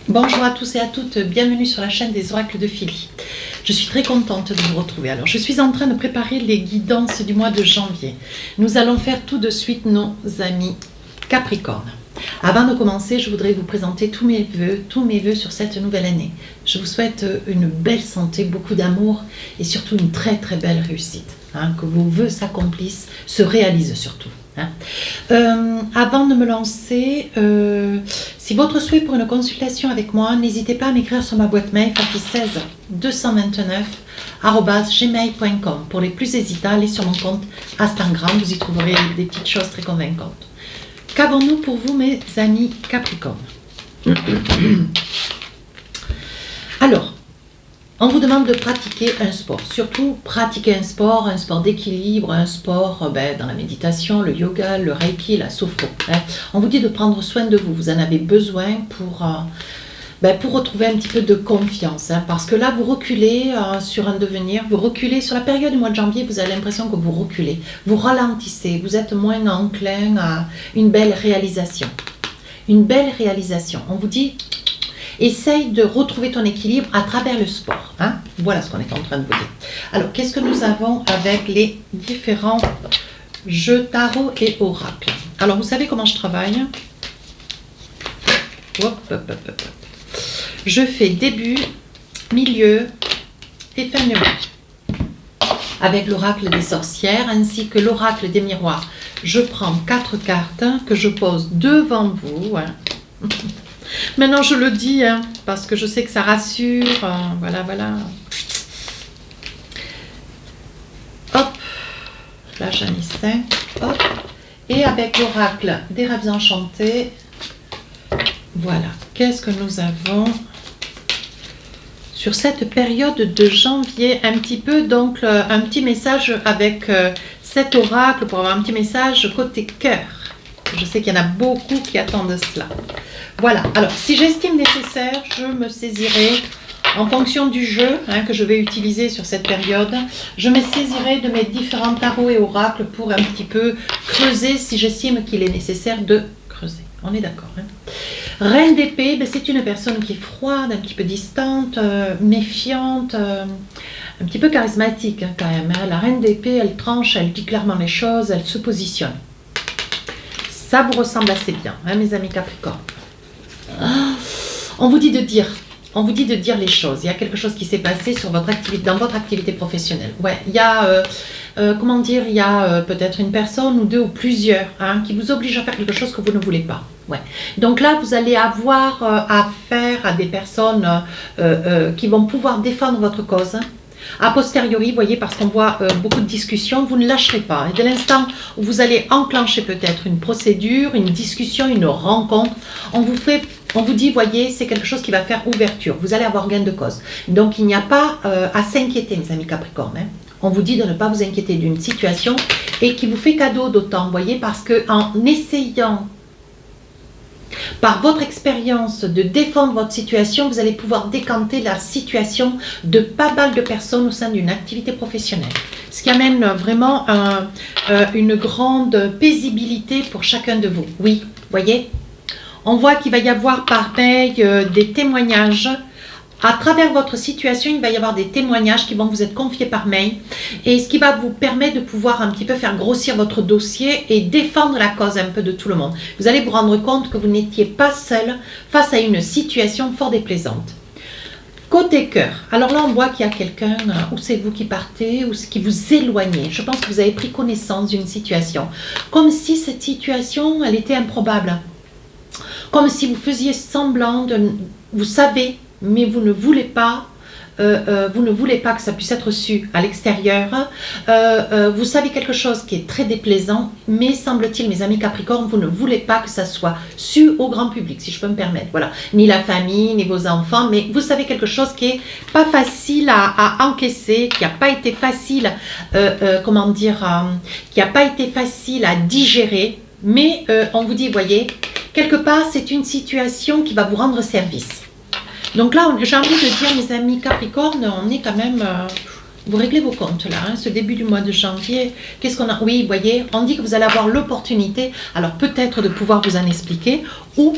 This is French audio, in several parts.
Bonjour à tous et à toutes, bienvenue sur la chaîne des oracles de Philly. Je suis très contente de vous retrouver. Alors, je suis en train de préparer les guidances du mois de janvier. Nous allons faire tout de suite nos amis Capricorne. Avant de commencer, je voudrais vous présenter tous mes vœux sur cette nouvelle année. Je vous souhaite une belle santé, beaucoup d'amour et surtout une très très belle réussite. Que vos vœux s'accomplissent, se réalisent surtout. Avant de me lancer, si votre souhait pour une consultation avec moi, n'hésitez pas à m'écrire sur ma boîte mail fafi16 229@gmail.com. Pour les plus hésitants, allez sur mon compte Instagram, vous y trouverez des petites choses très convaincantes. Qu'avons-nous pour vous, mes amis Capricorne? Alors, on vous demande de pratiquer un sport, surtout pratiquer un sport d'équilibre, un sport dans la méditation, le yoga, le reiki, la sophro. On vous dit de prendre soin de vous, vous en avez besoin pour retrouver un petit peu de confiance. Parce que là, vous reculez sur un devenir, vous reculez sur la période du mois de janvier, vous avez l'impression que vous reculez, vous ralentissez, vous êtes moins enclin à une belle réalisation. Une belle réalisation. On vous dit... Essaye de retrouver ton équilibre à travers le sport. Voilà ce qu'on est en train de vous dire. Alors, qu'est-ce que nous avons avec les différents jeux tarot et oracle? Alors, vous savez comment je travaille? Je fais début, milieu et fin de mois. Avec l'oracle des sorcières ainsi que l'oracle des miroirs. Je prends 4 cartes que je pose devant vous. Maintenant, je le dis, parce que je sais que ça rassure. Voilà. Hop. Là, j'en ai 5. Hop. Et avec l'oracle des rêves enchantés. Voilà. Qu'est-ce que nous avons sur cette période de janvier? Un petit peu, donc, un petit message avec cet oracle pour avoir un petit message côté cœur. Je sais qu'il y en a beaucoup qui attendent cela. Voilà, alors si j'estime nécessaire, je me saisirai en fonction du jeu que je vais utiliser sur cette période. Je me saisirai de mes différents tarots et oracles pour un petit peu creuser si j'estime qu'il est nécessaire de creuser. On est d'accord. Reine d'épée, c'est une personne qui est froide, un petit peu distante, méfiante, un petit peu charismatique quand même. La reine d'épée, elle tranche, elle dit clairement les choses, elle se positionne. Ça vous ressemble assez bien, mes amis Capricorne. On vous dit de dire les choses. Il y a quelque chose qui s'est passé sur votre activité, dans votre activité professionnelle. Ouais, il y a, il y a peut-être une personne ou deux ou plusieurs qui vous obligent à faire quelque chose que vous ne voulez pas. Ouais. Donc là, vous allez avoir affaire à des personnes qui vont pouvoir défendre votre cause. A posteriori, vous voyez, parce qu'on voit beaucoup de discussions, vous ne lâcherez pas. Et dès l'instant où vous allez enclencher peut-être une procédure, une discussion, une rencontre, on vous dit, voyez, c'est quelque chose qui va faire ouverture. Vous allez avoir gain de cause. Donc, il n'y a pas à s'inquiéter, mes amis Capricorne. On vous dit de ne pas vous inquiéter d'une situation et qui vous fait cadeau d'autant, vous voyez, parce qu'en essayant par votre expérience de défendre votre situation, vous allez pouvoir décanter la situation de pas mal de personnes au sein d'une activité professionnelle. Ce qui amène vraiment une grande paisibilité pour chacun de vous. Oui, voyez, on voit qu'il va y avoir par mail des témoignages. À travers votre situation, il va y avoir des témoignages qui vont vous être confiés par mail et ce qui va vous permettre de pouvoir un petit peu faire grossir votre dossier et défendre la cause un peu de tout le monde. Vous allez vous rendre compte que vous n'étiez pas seul face à une situation fort déplaisante. Côté cœur, alors là on voit qu'il y a quelqu'un, ou c'est vous qui partez, ou qui vous éloignez. Je pense que vous avez pris connaissance d'une situation, comme si cette situation, elle était improbable. Comme si vous faisiez semblant de... Vous savez, mais vous ne voulez pas que ça puisse être su à l'extérieur. Vous savez quelque chose qui est très déplaisant, mais semble-t-il, mes amis Capricorne, vous ne voulez pas que ça soit su au grand public, si je peux me permettre. Voilà, ni la famille, ni vos enfants, mais vous savez quelque chose qui est pas facile à encaisser, qui n'a pas été facile, qui n'a pas été facile à digérer, mais on vous dit, voyez, quelque part, c'est une situation qui va vous rendre service. Donc là, j'ai envie de dire, mes amis Capricorne, on est quand même... vous réglez vos comptes là, ce début du mois de janvier. Qu'est-ce qu'on a? Oui, vous voyez, on dit que vous allez avoir l'opportunité, alors peut-être de pouvoir vous en expliquer, ou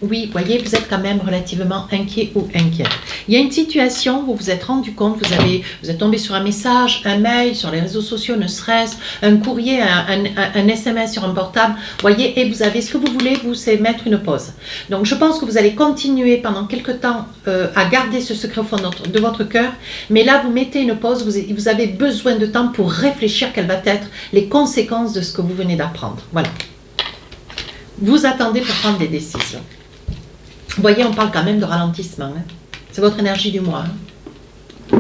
oui, voyez, vous êtes quand même relativement inquiet ou inquiète. Il y a une situation où vous vous êtes rendu compte, vous êtes tombé sur un message, un mail, sur les réseaux sociaux, ne serait-ce, un courrier, un SMS sur un portable, voyez, et vous avez ce que vous voulez, vous, c'est mettre une pause. Donc, je pense que vous allez continuer pendant quelques temps à garder ce secret au fond de votre cœur, mais là, vous mettez une pause, vous avez besoin de temps pour réfléchir quelles vont être les conséquences de ce que vous venez d'apprendre. Voilà. Vous attendez pour prendre des décisions. Vous voyez, on parle quand même de ralentissement. Hein. C'est votre énergie du mois. Hein.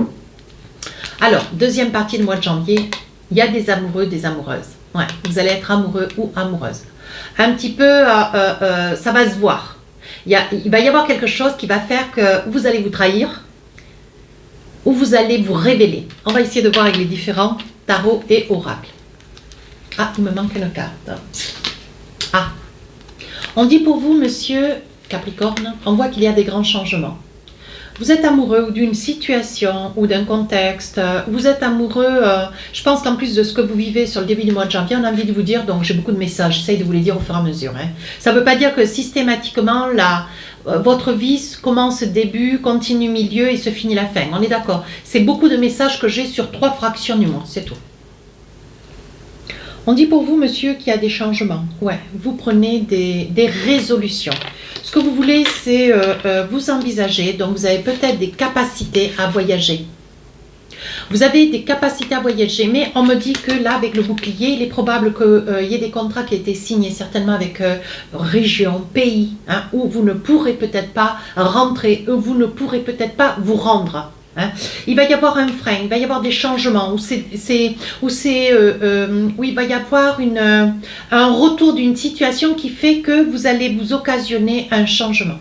Alors, deuxième partie du mois de janvier, il y a des amoureux, des amoureuses. Ouais, vous allez être amoureux ou amoureuse. Un petit peu, ça va se voir. Il va y avoir quelque chose qui va faire que vous allez vous trahir ou vous allez vous révéler. On va essayer de voir avec les différents tarots et oracles. Ah, il me manque une carte. Ah, on dit pour vous, monsieur Capricorne, on voit qu'il y a des grands changements. Vous êtes amoureux d'une situation ou d'un contexte, vous êtes amoureux, je pense qu'en plus de ce que vous vivez sur le début du mois de janvier, on a envie de vous dire, donc j'ai beaucoup de messages, j'essaye de vous les dire au fur et à mesure. Hein. Ça ne veut pas dire que systématiquement, votre vie commence début, continue milieu et se finit la fin, on est d'accord. C'est beaucoup de messages que j'ai sur 3 fractions du mois, c'est tout. On dit pour vous, monsieur, qu'il y a des changements. Ouais, vous prenez des résolutions. Ce que vous voulez, c'est vous envisager. Donc, vous avez peut-être des capacités à voyager. Vous avez des capacités à voyager, mais on me dit que là, avec le bouclier, il est probable qu'il y ait des contrats qui aient été signés, certainement avec région, pays, hein, où vous ne pourrez peut-être pas rentrer, où vous ne pourrez peut-être pas vous rendre. Hein. Il va y avoir un frein, il va y avoir des changements, où il va y avoir un retour d'une situation qui fait que vous allez vous occasionner un changement.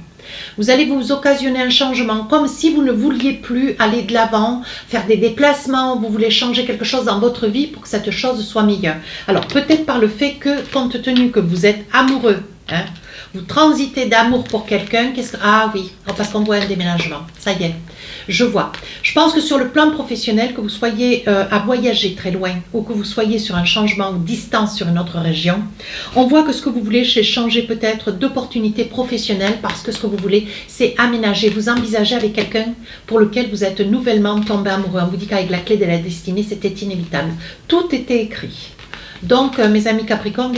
Vous allez vous occasionner un changement comme si vous ne vouliez plus aller de l'avant, faire des déplacements, vous voulez changer quelque chose dans votre vie pour que cette chose soit meilleure. Alors peut-être par le fait que, compte tenu que vous êtes amoureux, hein, vous transitez d'amour pour quelqu'un, ah oui, parce qu'on voit un déménagement, ça y est, je vois. Je pense que sur le plan professionnel, que vous soyez à voyager très loin ou que vous soyez sur un changement ou distance sur une autre région, on voit que ce que vous voulez, c'est changer peut-être d'opportunités professionnelles parce que ce que vous voulez, c'est aménager, vous envisagez avec quelqu'un pour lequel vous êtes nouvellement tombé amoureux. On vous dit qu'avec la clé de la destinée, c'était inévitable. Tout était écrit. Donc, mes amis Capricorne,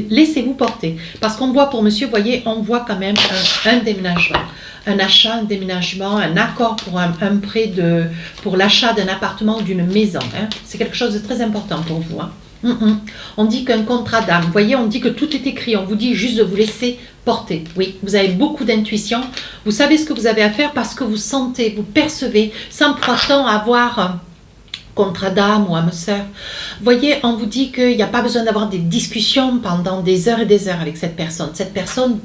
laissez-vous porter. Parce qu'on voit pour monsieur, vous voyez, on voit quand même un déménagement. Un achat, un déménagement, un accord pour un prêt pour l'achat d'un appartement ou d'une maison. Hein. C'est quelque chose de très important pour vous. Hein. On dit qu'un contrat d'âme. Vous voyez, on dit que tout est écrit. On vous dit juste de vous laisser porter. Oui, vous avez beaucoup d'intuition. Vous savez ce que vous avez à faire parce que vous sentez, vous percevez, sans pour autant avoir contrat d'âme ou âme sœur. Vous voyez, on vous dit qu'il n'y a pas besoin d'avoir des discussions pendant des heures et des heures avec cette personne. Cette personne,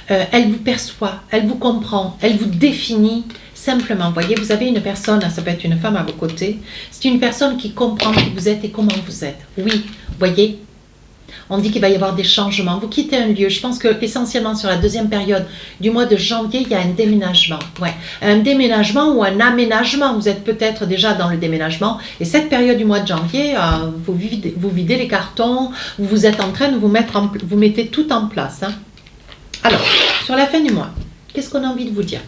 elle vous perçoit, elle vous comprend, elle vous définit simplement. Vous voyez, vous avez une personne, ça peut être une femme à vos côtés, c'est une personne qui comprend qui vous êtes et comment vous êtes. Oui, vous voyez, on dit qu'il va y avoir des changements. Vous quittez un lieu. Je pense que essentiellement sur la deuxième période du mois de janvier, il y a un déménagement. Ouais. Un déménagement ou un aménagement. Vous êtes peut-être déjà dans le déménagement. Et cette période du mois de janvier, vous videz les cartons. Vous êtes en train de vous mettez tout en place. Hein. Alors, sur la fin du mois, qu'est-ce qu'on a envie de vous dire?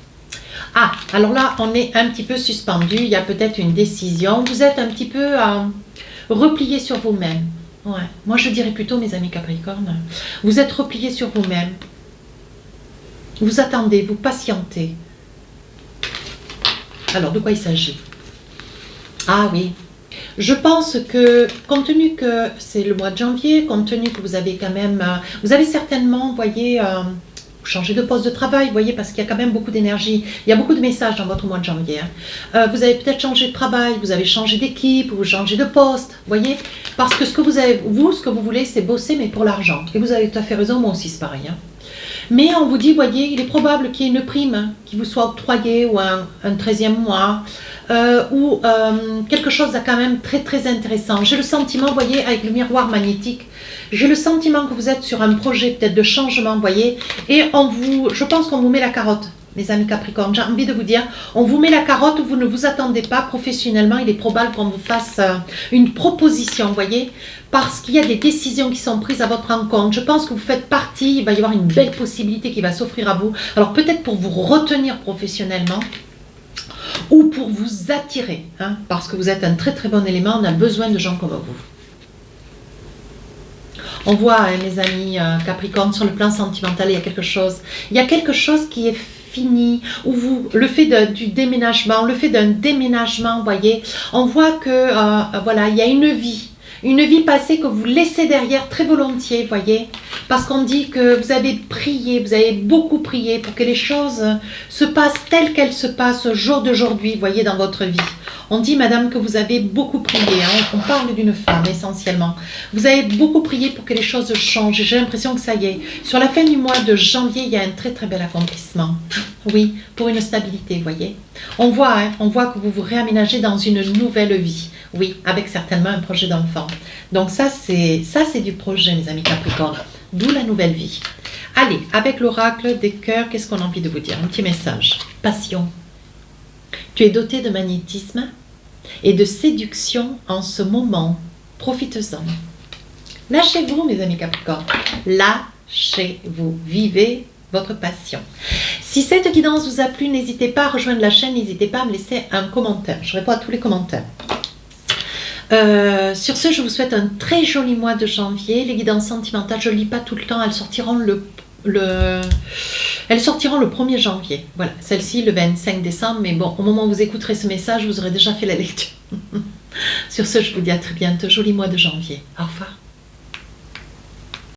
Ah, alors là, on est un petit peu suspendu. Il y a peut-être une décision. Vous êtes un petit peu replié sur vous-même. Ouais. Moi, je dirais plutôt, mes amis Capricorne, vous êtes repliés sur vous-même. Vous attendez, vous patientez. Alors, de quoi il s'agit? Ah oui. Je pense que, compte tenu que c'est le mois de janvier, compte tenu que vous avez quand même... vous avez certainement, vous voyez... changer de poste de travail, vous voyez, parce qu'il y a quand même beaucoup d'énergie. Il y a beaucoup de messages dans votre mois de janvier. Hein. Vous avez peut-être changé de travail, vous avez changé d'équipe, vous changez de poste, vous voyez. Parce que ce que vous voulez, c'est bosser, mais pour l'argent. Et vous avez tout à fait raison, moi aussi c'est pareil. Hein. Mais on vous dit, voyez, il est probable qu'il y ait une prime hein, qui vous soit octroyée, ou un 13e mois, ou quelque chose de quand même très très intéressant. J'ai le sentiment, vous voyez, avec le miroir magnétique, j'ai le sentiment que vous êtes sur un projet peut-être de changement, vous voyez, et je pense qu'on vous met la carotte. mes amis Capricorne. J'ai envie de vous dire, on vous met la carotte, vous ne vous attendez pas professionnellement. Il est probable qu'on vous fasse une proposition, vous voyez, parce qu'il y a des décisions qui sont prises à votre encontre. Je pense que vous faites partie, il va y avoir une belle possibilité qui va s'offrir à vous. Alors peut-être pour vous retenir professionnellement, ou pour vous attirer, hein, parce que vous êtes un très très bon élément, on a besoin de gens comme vous. On voit, hein, mes amis Capricorne, sur le plan sentimental, il y a quelque chose qui est fini, ou vous, le fait du déménagement, vous voyez, on voit que, voilà, il y a une vie passée que vous laissez derrière très volontiers, vous voyez, parce qu'on dit que vous avez prié, vous avez beaucoup prié pour que les choses se passent telles qu'elles se passent au jour d'aujourd'hui, vous voyez, dans votre vie. On dit, madame, que vous avez beaucoup prié, hein, on parle d'une femme essentiellement. Vous avez beaucoup prié pour que les choses changent, j'ai l'impression que ça y est. Sur la fin du mois de janvier, il y a un très très bel accomplissement. Oui, pour une stabilité, vous voyez. On voit que vous vous réaménagez dans une nouvelle vie. Oui, avec certainement un projet d'enfant. Donc ça c'est du projet, mes amis Capricorne. D'où la nouvelle vie. Allez, avec l'oracle des cœurs, qu'est-ce qu'on a envie de vous dire? Un petit message. Passion. Tu es doté de magnétisme et de séduction en ce moment. Profitez-en. Lâchez-vous, mes amis Capricorne. Lâchez-vous. Vivez votre passion. Si cette guidance vous a plu, n'hésitez pas à rejoindre la chaîne, n'hésitez pas à me laisser un commentaire. Je réponds à tous les commentaires. Sur ce, je vous souhaite un très joli mois de janvier. Les guidances sentimentales, je ne lis pas tout le temps, elles sortiront le 1er janvier. Voilà, celle-ci le 25 décembre, mais bon, au moment où vous écouterez ce message, vous aurez déjà fait la lecture. Sur ce, je vous dis à très bientôt, joli mois de janvier. Au revoir.